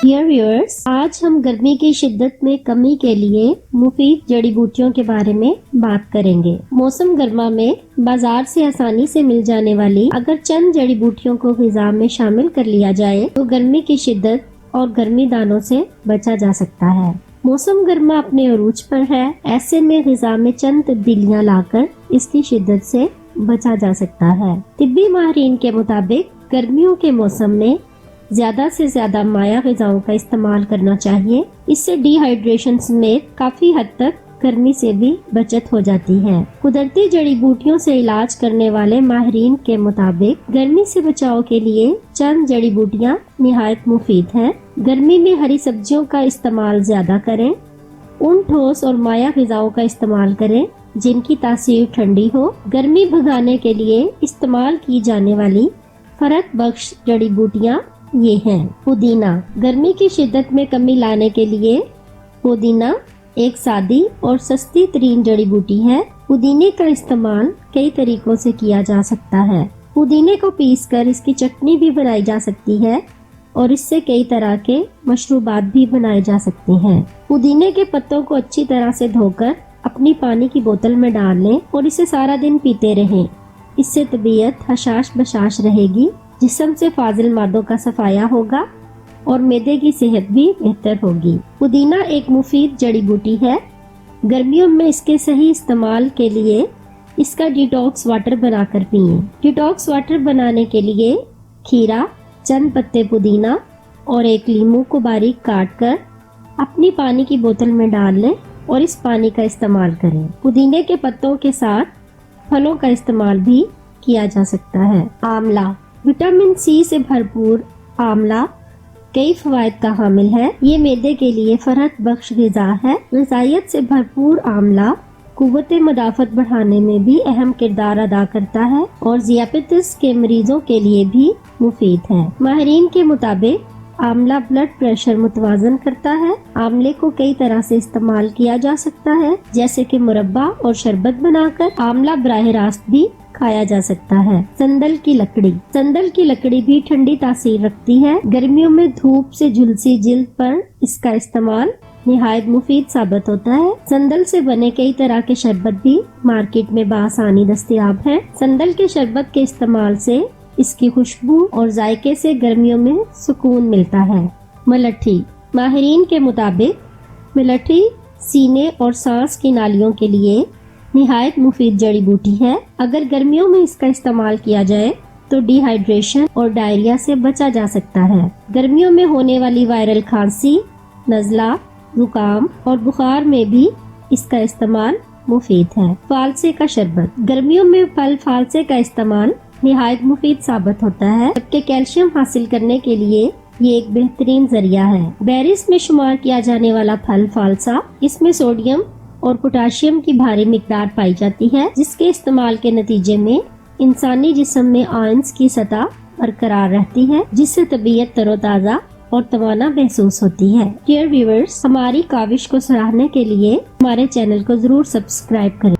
Dear viewers, آج ہم گرمی کی شدت میں کمی کے لیے مفید جڑی بوٹیوں کے بارے میں بات کریں گے۔ موسم گرما میں بازار سے آسانی سے مل جانے والی اگر چند جڑی بوٹیوں کو غذا میں شامل کر لیا جائے تو گرمی کی شدت اور گرمی دانوں سے بچا جا سکتا ہے۔ موسم گرما اپنے عروج پر ہے، ایسے میں غذا میں چند تبدیلیاں لا کر اس کی شدت سے بچا جا سکتا ہے۔ طبی ماہرین کے مطابق گرمیوں کے موسم میں زیادہ سے زیادہ مائع غذاؤں کا استعمال کرنا چاہیے۔ اس سے ڈی ہائیڈریشن سمیت کافی حد تک گرمی سے بھی بچت ہو جاتی ہے۔ قدرتی جڑی بوٹیوں سے علاج کرنے والے ماہرین کے مطابق گرمی سے بچاؤ کے لیے چند جڑی بوٹیاں نہایت مفید ہیں۔ گرمی میں ہری سبزیوں کا استعمال زیادہ کریں۔ ان ٹھوس اور مائع غذاؤں کا استعمال کریں جن کی تاثیر ٹھنڈی ہو۔ گرمی بھگانے کے لیے استعمال کی جانے والی فرق بخش جڑی بوٹیاں یہ ہیں۔ پودینہ۔ گرمی کی شدت میں کمی لانے کے لیے پودینہ ایک سادی اور سستی ترین جڑی بوٹی ہے۔ پودینے کا استعمال کئی طریقوں سے کیا جا سکتا ہے۔ پودینے کو پیس کر اس کی چٹنی بھی بنائی جا سکتی ہے اور اس سے کئی طرح کے مشروبات بھی بنائے جا سکتے ہیں۔ پودینے کے پتوں کو اچھی طرح سے دھو کر اپنی پانی کی بوتل میں ڈال لیں اور اسے سارا دن پیتے رہیں۔ اس سے طبیعت حشاش بشاش رہے گی، جسم سے فاضل مادوں کا صفایا ہوگا اور معدے کی صحت بھی بہتر ہوگی۔ پودینہ ایک مفید جڑی بوٹی ہے۔ گرمیوں میں اس کے صحیح استعمال کے لیے اس کا ڈیٹاکس واٹر بنا کر پئیں۔ ڈیٹاکس واٹر بنانے کے لیے کھیرا، چند پتے پودینہ اور ایک لیموں کو باریک کاٹ کر اپنی پانی کی بوتل میں ڈال لیں اور اس پانی کا استعمال کریں۔ پودینے کے پتوں کے ساتھ پھلوں کا استعمال بھی کیا جا سکتا ہے۔ آملہ۔ وٹامن سی سے بھرپور آملہ کئی فوائد کا حامل ہے۔ یہ معدے کے لیے فرحت بخش غذا ہے۔ غذائیت سے بھرپور آملہ قوت مدافعت بڑھانے میں بھی اہم کردار ادا کرتا ہے اور ذیابیطس کے مریضوں کے لیے بھی مفید ہے۔ ماہرین کے مطابق آملہ بلڈ پریشر متوازن کرتا ہے۔ آملے کو کئی طرح سے استعمال کیا جا سکتا ہے، جیسے کہ مربع اور شربت بنا کر۔ آملہ براہ راست بھی کھایا جا سکتا ہے۔ سندل کی لکڑی۔ سندل کی لکڑی بھی ٹھنڈی تاثیر رکھتی ہے۔ گرمیوں میں دھوپ سے جھلسی جلد پر اس کا استعمال نہایت مفید ثابت ہوتا ہے۔ سندل سے بنے کئی طرح کے شربت بھی مارکیٹ میں بآسانی دستیاب ہیں۔ سندل کے شربت کے استعمال سے اس کی خوشبو اور ذائقے سے گرمیوں میں سکون ملتا ہے۔ ملٹھی۔ ماہرین کے مطابق ملٹھی سینے اور سانس کی نالیوں کے لیے نہایت مفید جڑی بوٹی ہے۔ اگر گرمیوں میں اس کا استعمال کیا جائے تو ڈی ہائیڈریشن اور ڈائریا سے بچا جا سکتا ہے۔ گرمیوں میں ہونے والی وائرل کھانسی، نزلہ، زکام اور بخار میں بھی اس کا استعمال مفید ہے۔ فالسے کا شربت۔ گرمیوں میں پھل فالسے کا استعمال نہایت مفید ثابت ہوتا ہے، جبکہ کیلشیم حاصل کرنے کے لیے یہ ایک بہترین ذریعہ ہے۔ بیریز میں شمار کیا جانے والا پھل فالسا، اس میں سوڈیم اور پوٹاشیم کی بھاری مقدار پائی جاتی ہے، جس کے استعمال کے نتیجے میں انسانی جسم میں آئنز کی سطح برقرار رہتی ہے، جس سے طبیعت تر و تازہ اور توانا محسوس ہوتی ہے۔ ڈیئر ویورز، ہماری کاوش کو سراہنے کے لیے ہمارے چینل کو ضرور سبسکرائب کریں۔